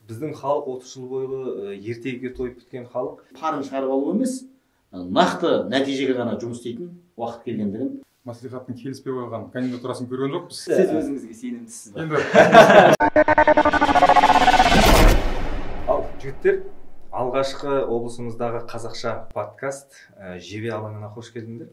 Біздің халық 30 жыл бойғы ертегіге тойып біткен халық. Парын шығарып алу емес, нақты нәтижеге ғана жұмыс істейтін уақыт келгендігін. Мәслихаттың келіспей қойған кандидатурасын көрген жоқпыз. Сіз өзіңізге сенімдісіз ба? Енді Ал жігіттер, алғашқы облысымыздағы қазақша подкаст жебе алаңына қош келдіңдер.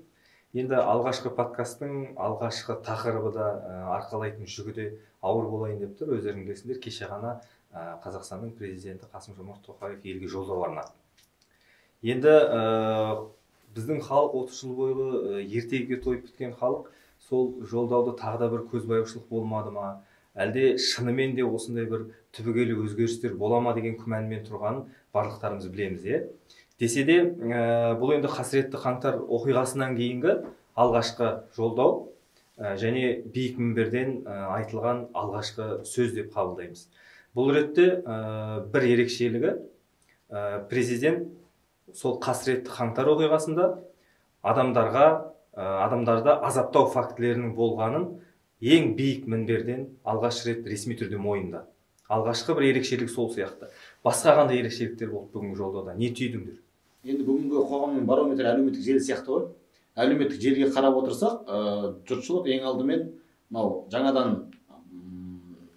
Енді алғашқы подкасттың алғашқы тақырыбы да арқалайтын жүгі де ауыр болайын деп тұр. Өздерің білесіңдер, кеше ғана Қазақстанның президенті Қасым-Жомарт Тоқаев елге жолдау арнады. Енді біздің халық 30 жыл бойғы ертегіге тойып біткен халық, сол жолдауды тағы да бір көзбояушылық болмады ма, әлде шынымен де осындай бір түбегейлі өзгерістер бола ма деген күмәнмен тұрғанын барлықтарымыз білеміз. Десе де, бұл енді қасіретті қаңтар оқиғасынан кейінгі алғашқы жолдау және биік мінберден айтылған алғашқы сөз деп қабылдаймыз. Бұл ретте бір ерекшелігі, президент сол қасіретті қаңтар оқиғасында адамдарды азаптау фактілерінің болғанын ең биік мінберден алғаш рет ресми түрде мойындады. Алғашқы бір ерекшелік сол сияқты. Басқа қандай ерекшеліктер болды бүгінгі жолдауда? Не түйдіңдер? Енді бүгінгі қоғамның барометрі әлеуметтік желі сияқты ғой. Әлеуметтік желіге қарап отырсақ, жұртшылық ең алдымен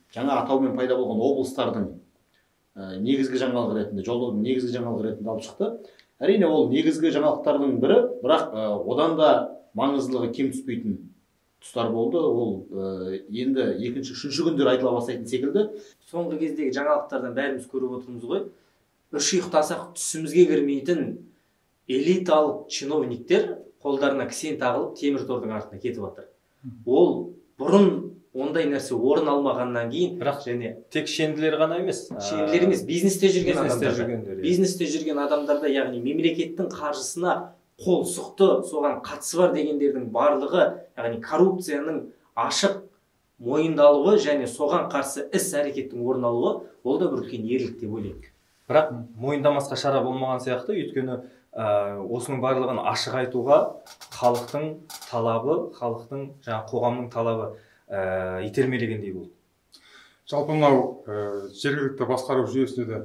жаңа атаумен пайда болған облыстардың негізгі жаңалық ретінде, жолдаудың негізгі жаңалық ретінде алып шықты. Әрине ол негізгі жаңалықтардың бірі, бірақ одан да маңыздылығы кем түспейтін тұстар болды. Ол енді екінші, үшінші күндер айтыла бастайтын секілді. Соңғы кездегі жаңалықтардан бәріміз көріп отырмыз ғой. Үш ұйықтасақ түсімізге кірмейтін элиталық чиновниктер қолдарына кісен тағылып темір тордың артына кетіп жатыр. Ол бұрын ондай нәрсе орын алмағаннан кейін, бірақ және тек шенділер ғана емес, шенділер емес, бизнесте жүрген адамдарда, яғни мемлекеттің қаржысына қол сұқты, соған қатысы бар дегендердің барлығы, яғни коррупцияның ашық мойындалуы және соған қарсы іс әрекеттің орын алуы, ол да бір үлкен ерлік деп ойлаймын. Бірақ мойындамасқа шара болмаған сияқты, өйткені осының барлығын ашық айтуға халықтың талабы, қоғамның талабы итермелегендей болды. жалпы мынау жергілікті басқару жүйесіне де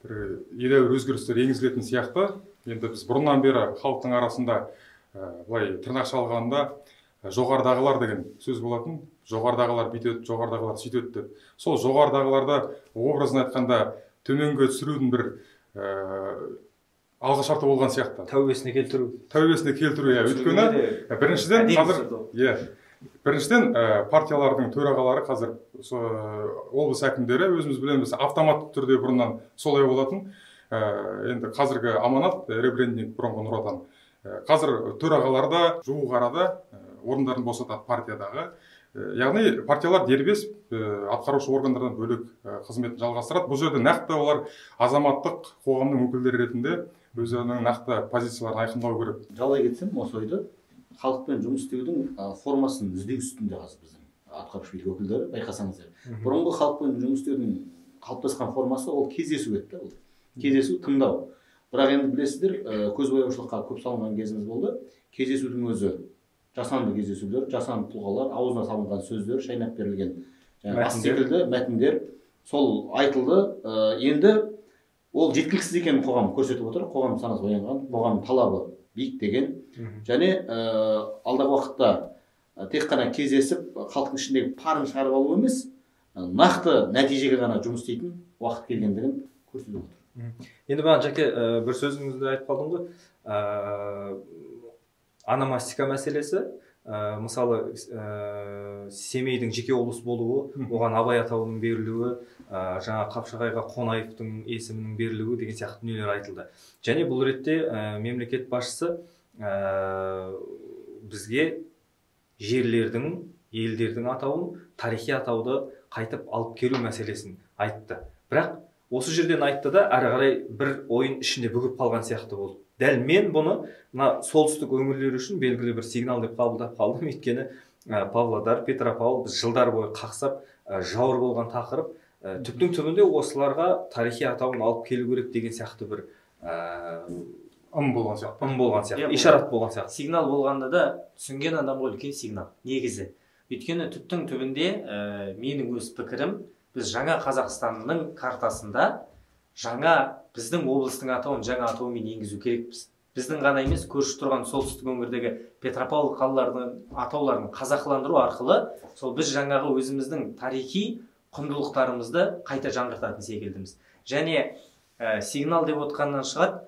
бір едәуір өзгерістер енгізілетін сияқты. Енді біз бұрыннан бері халықтың арасында былай тырнақша алғанда жоғарыдағылар деген сөз болатын. Жоғарыдағылар бүйтеді, жоғарыдағылар сөйтеді деп. Сол жоғарыдағыларды образын айтқанда төменге түсірудің бір алғышарты болған сияқты. Тәубесіне келтіру. Өйткені біріншіден партиялардың төрағалары қазір облыс әкімдері, өзіміз білеміз, автоматты түрде бұрыннан солай болатын. Енді қазіргі аманат, ребрендинг бұрынғы Нұр Отан. Қазір төрағаларда жуық арада орындарын босатады партиядағы. Яғни партиялар дербес атқарушы органдардан бөлек қызметін жалғастырады. Бұл жерде нақты олар азаматтық қоғамның өкілдері ретінде өздерінің нақты позицияларын айқындау керек. Жалай кетсем, осы ойды халықпен жұмыс істеудің формасын іздеу үстінде қазір біздің атқарушы билік өкілдері, байқасаңыздар. Бұрынғы халықпен жұмыс істеудің қалыптасқан формасы ол кездесу еді. Кездесу, тыңдау. Бірақ енді білесіздер, көзбояушылыққа көп салынған кезіміз болды. Кездесудің өзі жасанды кездесулер, жасанды тұлғалар, аузына салынған сөздер, шайнап берілген секілді мәтіндер сол айтылды. Енді ол жеткіліксіз екенін қоғам көрсетіп отыр. Қоғам санасы оянған, қоғам талабы биіктеген және алдағы уақытта тек қана кездесіп халықтың ішіндегі парын шығарып алу емес, нақты нәтижеге ғана жұмыс істейтін уақыт келгендігін көрсетіп отыр. Енді бағана Жаке бір сөзіңізді айтып қалдың ғой, ономастика мәселесі, мысалы Семейдің жеке облыс болуы, оған Абай атауының берілуі, жаңа Қапшағайға Қонаевтың есімінің берілуі деген сияқты дүниелер айтылды. Және бұл ретте мемлекет басшысы бізге жерлердің, елдердің атауын, тарихи атауды қайтып алып келу мәселесін айтты. Бірақ осы жерден айтты да, әрі қарай бір ойын ішінде бүгіп қалған сияқты болды. Дәл мен бұны солтүстік өңірлер үшін белгілі бір сигнал деп қабылдап қалдым. Өйткені Павлодар, Петропавл біз жылдар бойы қақсап жауыр болған тақырып, түптің түбінде осыларға тарихи атауын алып келу керек деген сияқты бір болған сияқты, ишарат болған сияқты. Сигнал болғанда да түсінген адам ғой үлкен сигнал негізі. Өйткені түптің түбінде менің өз пікірім біз жаңа Қазақстанның картасында жаңа біздің облыстың атауын жаңа атаумен енгізу керекпіз. Біздің ғана емес, көрші тұрған солтүстік өңірдегі Петропавл қалаларының атауларын қазақыландыру арқылы сол біз жаңағы өзіміздің тарихи құндылықтарымызды қайта жаңғыртатын секілдіміз. Және сигнал деп отқаннан шығады,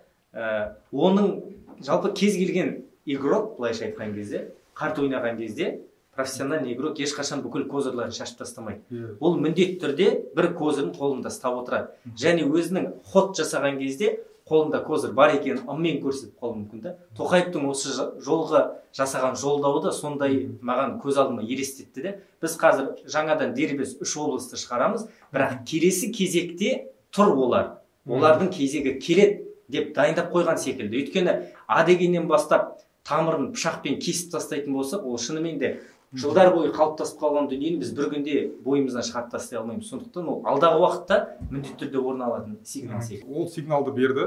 оның жалпы кез келген игрок, былайша айтқан кезде, қарт ойнаған кезде профессиональный игрок ешқашан бүкіл козырларын шашып тастамайды. Ол міндетті түрде бір козырын қолында ұстап отырады. Және өзінің ход жасаған кезде қолында козыр бар екенін ыммен көрсетіп қалуы мүмкін да. Тоқаевтың осы жолғы жасаған жолдауы да сондай маған көз алдыма елестетті де. Біз қазір жаңадан дербес 3 облысты шығарамыз, бірақ келесі кезекте тұр олар. Олардың кезегі келеді деп дайындап қойған секілді. Өйткені А дегеннен бастап тамырын пышақпен кесіп тастайтын болсақ, ол шынымен де жылдар бойы қалыптасып қалған дүниені біз бір күнде бойымыздан шығарып тастай алмаймыз. Сондықтан ол алдағы уақытта міндетті түрде орын алатын сигнал секілді. Ол сигналды берді,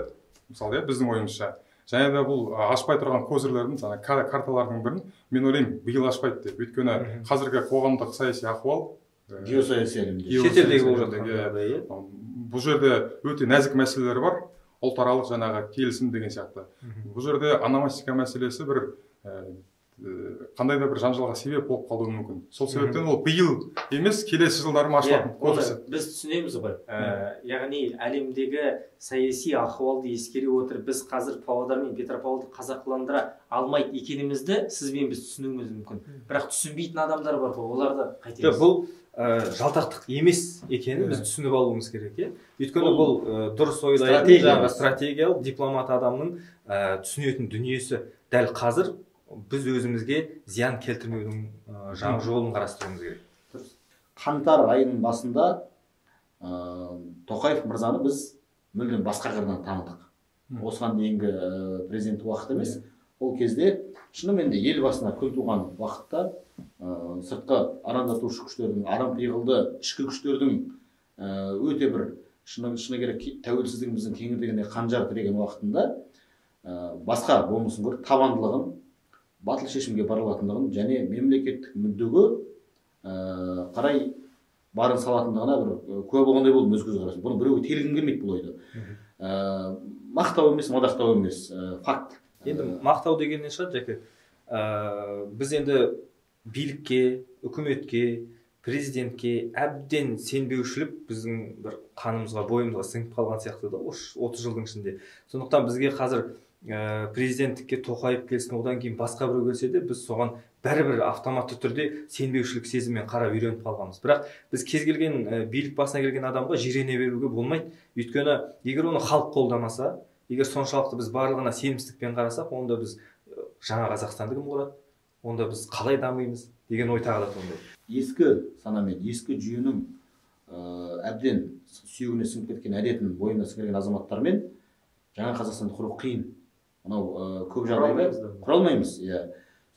мысалы, біздің ойымызша. Және де бұл ашпай тұрған козырлардың, карталардың бірін мен ойлаймын биыл ашпайды деп. Өйткені қазіргі қоғамдық саяси ахуал, геосаяси әлемде, шетелдегі болып жатқан, бұл жерде өте нәзік мәселелер бар. Ұлтаралық жаңағы келісім деген сияқты. Бұл жерде ономастика мәселесі бір қандай да бір жанжалға себеп болып қалуы мүмкін. Сол себептен ол биыл емес, келесі жылдары ашылатын кодексі. Біз түсінеміз ғой. Яғни әлемдегі саяси ахуалды ескере отырып, біз қазір Павлодар мен Петропавлды қазақыландыра алмайды екенімізді сіз бен біз түсінуіміз мүмкін. Бірақ түсінбейтін адамдар бар ғой, оларды қайтеміз. Бұл жалтақтық емес екенін біз түсініп алуымыз керек. Өйткені бұл дұрыс ойлайтын стратегиялық дипломат адамның түсінетін дүниесі. Дәл қазір біз өзімізге зиян келтірмеудің жаңа жолын қарастыруымыз керек. Қаңтар айының басында Тоқаев мырзаны біз мүлдем басқа қырынан таныдық. Осыған дейінгі президент уақыт емес. Ол кезде шынымен де ел басына күн туған уақытта сыртқы арандатушы күштердің, арам пиғылды ішкі күштердің өте бір шыны керек тәуелсіздігіміздің кеңірдегіне қанжар тіреген уақытында басқа болмысын көріп табандылығын, батыл шешімге бара алатындығын және мемлекеттік мүддеге қарай барын салатындығына бір куә болғандай болдым өз көзқарасым. Бұны біреуге телгім келмейді бұл ойды. Мақтау емес, мадақтау емес, факт. Енді мақтау дегеннен шығады, Жәке. Біз енді билікке, үкіметке, президентке әбден сенбеушілік біздің бір қанымызға, бойымызға сіңіп қалған сияқты да 30 жылдың ішінде. Сондықтан бізге қазір президенттікке Тоқаев келсін, одан кейін басқа біреу келсе де біз соған бәрібір автоматты түрде сенбеушілік сезіммен қарап үйреніп қалғанбыз. Бірақ біз кез келген билік басына келген адамға жирене беруге болмайды. Өйткені егер оны халық қолдамаса, егер соншалықты біз барлығына сенімсіздікпен қарасақ, онда біз жаңа Қазақстанды кім құрады? Онда біз қалай дамимыз деген ой тағы да туындайды. Ескі санамен, ескі жүйенің әбден сүйегіне сіңіп кеткен әдетін бойына сіңірген азаматтармен жаңа Қазақстанды құру қиын. Мынау көп жағдайда құра алмаймыз.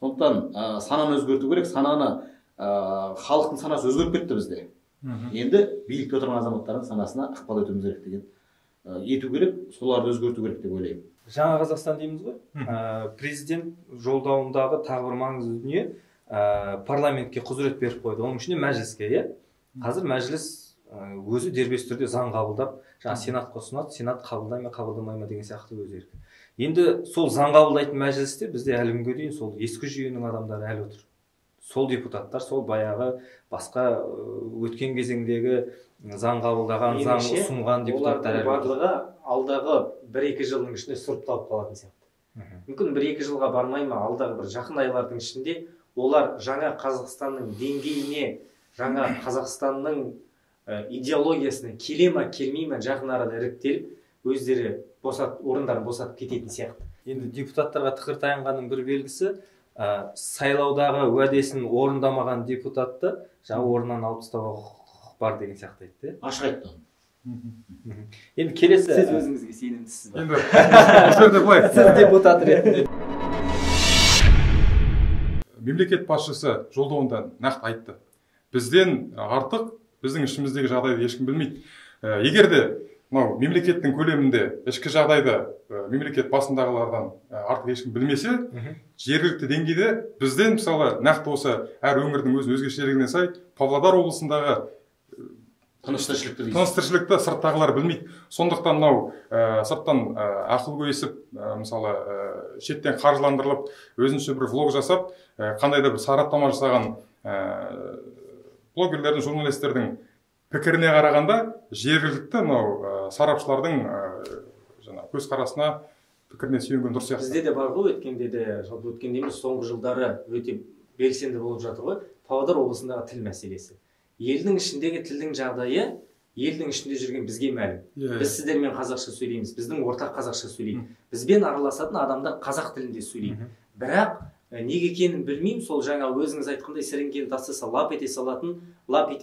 Сондықтан сананы өзгерту керек. Сананы халықтың санасы өзгеріп кетті бізде. Енді билікте отырған азаматтардың санасына ықпал етуіміз керек деген ету керек, соларды өзгерту керек деп ойлаймын. Жаңа Қазақстан дейміз ғой. Президент жолдауындағы тағы бір маңызды дүние парламентке құзырет беріп қойды. Оның ішінде мәжіліске, қазір мәжіліс өзі дербес түрде заң қабылдап, жаңа сенатқа ұсынады, сенат қабылдай ма, қабылдамай ма деген сияқты өз еркі. Енді сол заң қабылдайтын мәжілісте бізде әлі күнге дейін сол ескі жүйенің адамдары әлі отыр. Сол депутаттар, сол баяғы басқа өткен кезеңдегі заң қабылдаған, заң ұсынған депутаттар әлі барлығы алдағы 1-2 жылдың ішінде сұрыпталып қалатын сияқты. Мүмкін 1-2 жылға бармай ма, алдағы бір жақын айлардың ішінде олар жаңа Қазақстанның деңгейіне, жаңа Қазақстанның идеологиясына келе ма, келмей ма жақын арада іріктеліп, өздері орындарын босатып кететін сияқты. Енді депутаттарға тықыр таянғанның бір белгісі, сайлаудағы уәдесін орындамаған депутатты жаңа орнынан алып тастауға құқық бар деген сияқты айтты. Ашық айтты. Енді келесі сіз өзіңізге сенімдісіз ба? Енді бұл жерде былай. Сіз депутат ретінде. Мемлекет басшысы жолдауында нақты айтты. Бізден артық біздің ішіміздегі жағдайды ешкім білмейді. Егер де мемлекеттің көлемінде ішкі жағдайды мемлекет басындағылардан артық ешкім білмесе, жергілікті деңгейде бізден мысалы нақты осы әр өңірдің өзінің өзгешелігіне сай Павлодар облысындағы тыныс-тіршілікті сырттағылар білмейді. Сондықтан мынау сырттан ақыл көйісіп, мысалы шеттен қаржыландырылып, өзінше бір влог жасап, қандай да бір сараптама жасаған блогерлердің, журналистердің пікіріне қарағанда, жергілікті мынау сарапшылардың көзқарасына, пікіріне сүйенген дұрыс сияқты. Бізде де бар ғой, өткенде емес, соңғы жылдары өте белсенді болып жатыр ғой, Павлодар облысындағы тіл мәселесі. Елдің ішіндегі тілдің жағдайы, елдің ішінде жүрген бізге мәлім. Біз сіздермен қазақша сөйлейміз, біздің ортақ қазақша сөйлейді. Бізбен араласатын адамдар қазақ тілінде сөйлейді. Бірақ неге екенін білмеймін, сол жаңа өзіңіз айтқандай сіріңкені тастаса лап ете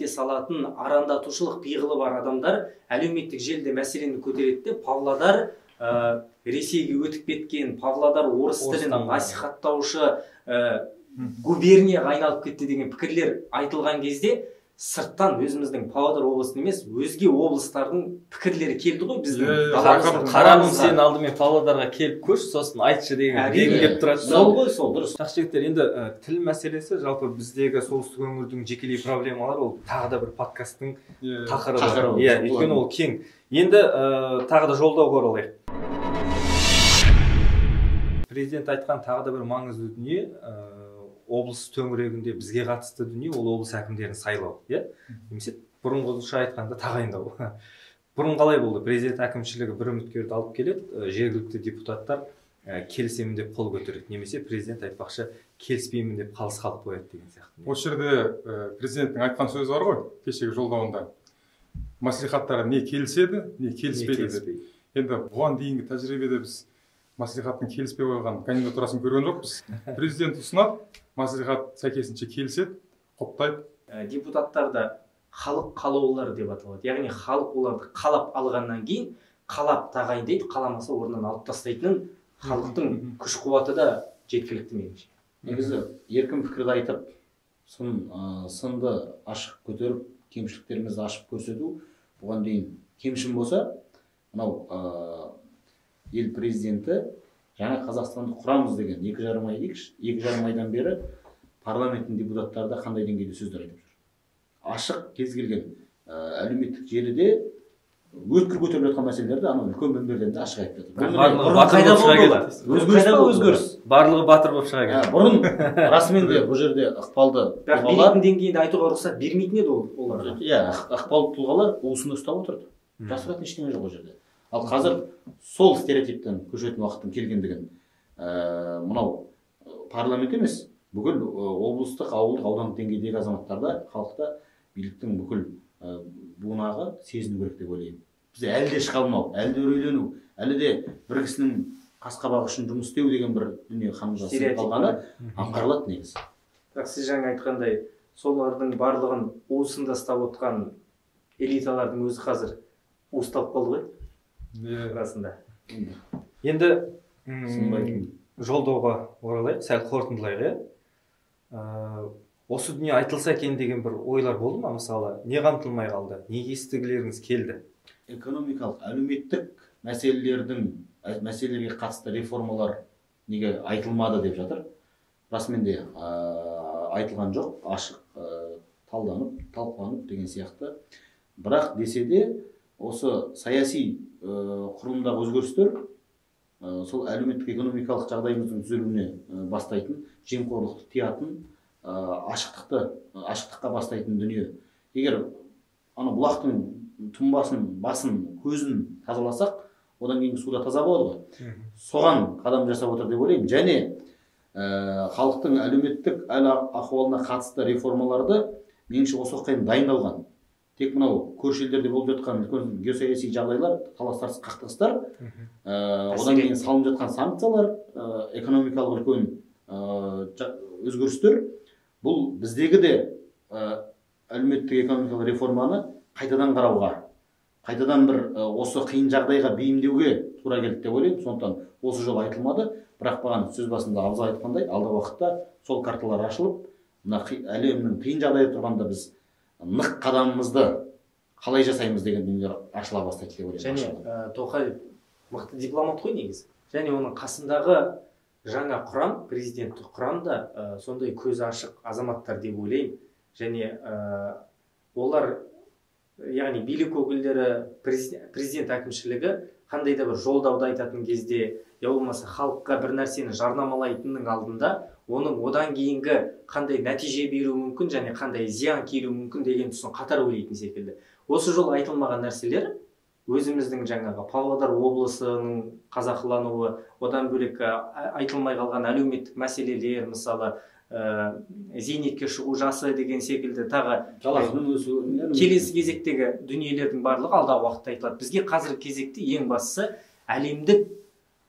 салатын арандатушылық пиғылы бар адамдар әлеуметтік желіде мәселені көтереді де, Павлодар Ресейге өтіп кеткен, Павлодар орыс тілін насихаттаушы губернияға айналып кетті деген пікірлер айтылған кезде, сырттан өзіміздің Павлодар облысын емес, өзге облыстардың пікірлері келді ғой біздің. Қарағым, сен алдымен Павлодарға келіп көш, сосын айтшы деген келіп тұрады. Сол ғой, сол дұрыс. Жақсы жігіттер, енді тіл мәселесі жалпы біздегі солтүстік өңірдің жекелей проблемалары, ол тағы да бір подкасттың тақырыбы. Өйткені ол кең. Енді тағы да жолдауға оралайық. Президент айтқан тағы да бір маңызды дүние, облыс төңірегінде бізге қатысты дүние, ол облыс әкімдерін сайлау, немесе бұрынғыша айтқанда тағайындау. Бұрын қалай болды? Президент әкімшілігі бір үміткерді алып келеді, жергілікті депутаттар келісемін деп қол көтереді, немесе президент айтпақшы келіспеймін деп қалыс қалып қояды деген сияқты. Осы жерде президенттің айтқан сөзі бар ғой, кешегі жолдауында. Мәслихаттар не келіседі, не келіспейді деп. Енді бұған дейінгі тәжірибеде біз мәслихаттың келіспей қойған кандидатурасын көрген жоқпыз. Президент ұсынады, мәслихат сәйкесінше келіседі, құптайды. Депутаттарды халық қалаулылары деп аталады. Яғни халық оларды қалап алғаннан кейін қалап тағайындайды, қаламаса орнынан алып тастайтын халықтың күш-қуаты да жеткілікті меніңше. Негізі еркін пікірді айтып, сынды ашық көтеріп, кемшіліктерімізді ашып көрсету, бұған дейін кемшін болса, мынау ел президенті жаңа Қазақстанды құрамыз деген 2,5 ай дейікші, 2,5 айдан бері парламенттің депутаттары да қандай деңгейде сөздер айтып жүр. Ашық кез келген әлеуметтік желіде өткір көтеріліп жатқан мәселелерді үлкен мінберден де ашық айтып жатыр. Барлығы батыр болып шыға келді. Бұрын расымен де бұл жерде ықпалды тұлғалар деңгейінде айтуға рұқсат бермейтін еді оларға. Ықпалды тұлғалар уысында ұстап отырды. Жасыратын ештеңе жоқ ол жерде. Ал қазір сол стереотиптен көшетін уақыттың келгендігін мынау парламент емес, бүкіл облыстық, ауылдық, аудандық деңгейдегі азаматтарда, халықта биліктің бүкіл буынағы сезіну керек деп ойлаймын. Бізде әлі де шыға алмау, әлі де үрейлену, әлі де бір кісінің қас-қабағы үшін жұмыс істеу деген бір дүние қанымызда сіңіп қалғаны аңғарылады негізі. Бірақ сіз жаңа айтқандай, солардың барлығын уысында ұстап отқан элиталардың өзі қазір уыстап қалды ғой. Расында. Енді жолдауға оралайық, сәл қорытындылайық. Осы дүние айтылса екен деген бір ойлар болды ма? Мысалы, не қамтылмай қалды? Не естігілеріңіз келді? Экономикалық, әлеуметтік мәселелерге қатысты реформалар неге айтылмады деп жатыр. Расымен де айтылған жоқ, ашық талданып, талқыланып деген сияқты. Бірақ десе де, осы саяси құрылымдағы өзгерістер сол әлеуметтік экономикалық жағдайымыздың түзелуіне бастайтын, жемқорлықты тиятын, ашықтыққа бастайтын дүние. Егер бұлақтың тұнбасын, басын, көзін тазаласақ, одан кейін суда таза болады ғой. Соған қадам жасап отыр деп ойлаймын. Және халықтың әлеуметтік ахуалына қатысты реформаларды меніңше осы уақытқа дайындалған. Тек мынау көрші елдерде болып жатқан геосаяси жағдайлар, талас-тартыс, қақтығыстар, одан кейін салынып жатқан санкциялар, экономикалық үлкен өзгерістер, бұл біздегі де әлеуметтік экономикалық реформаны қайтадан қарауға, қайтадан бір осы қиын жағдайға бейімдеуге тура келді деп ойлаймын. Сондықтан осы жол айтылмады, бірақ маған сөз басында Абзал айтқандай, алдағы уақытта сол карталар ашылып, мына әлемнің қиын жағдайда тұрғанда біз нық қадамымызды қалай жасаймыз деген дүниелер ашыла бастайды деп ойлаймын. Және Тоқаев мықты дипломат қой негізі. Және оның қасындағы жаңа құрам, президенттік құрам да сондай көзі ашық азаматтар деп ойлаймын. Және олар яғни билік өкілдері, президент әкімшілігі қандай да бір жолдауды айтатын кезде, я болмаса халыққа бір нәрсені жарнамалайтынның алдында оның одан кейінгі қандай нәтиже беруі мүмкін және қандай зиян келуі мүмкін деген тұсын қатар ойлайтын секілді. Осы жолы айтылмаған нәрселер өзіміздің жаңағы Павлодар облысының қазақылануы, одан бөлек айтылмай қалған әлеуметтік мәселелер, мысалы зейнетке шығу жасы деген секілді тағы келесі кезектегі дүниелердің барлығы алдағы уақытта айтылады. Бізге қазіргі кезекте ең бастысы әлемдік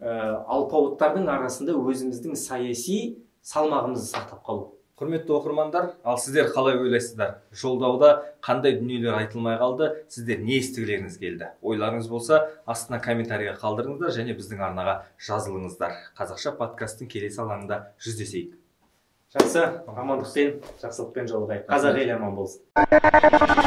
алпауыттардың арасында өзіміздің саяси салмағымызды сақтап қалу. Құрметті оқырмандар, ал сіздер қалай ойлайсыздар? Жолдауда қандай дүниелер айтылмай қалды? Сіздер не естігілеріңіз келді? Ойларыңыз болса, астына комментарийға қалдырыңыздар және біздің арнаға жазылыңыздар. Қазақша подкасттың келесі алаңында жүздесейік. Жақсы, амандықпен, жақсылықпен жолығайық. Қазақ елі аман болсын.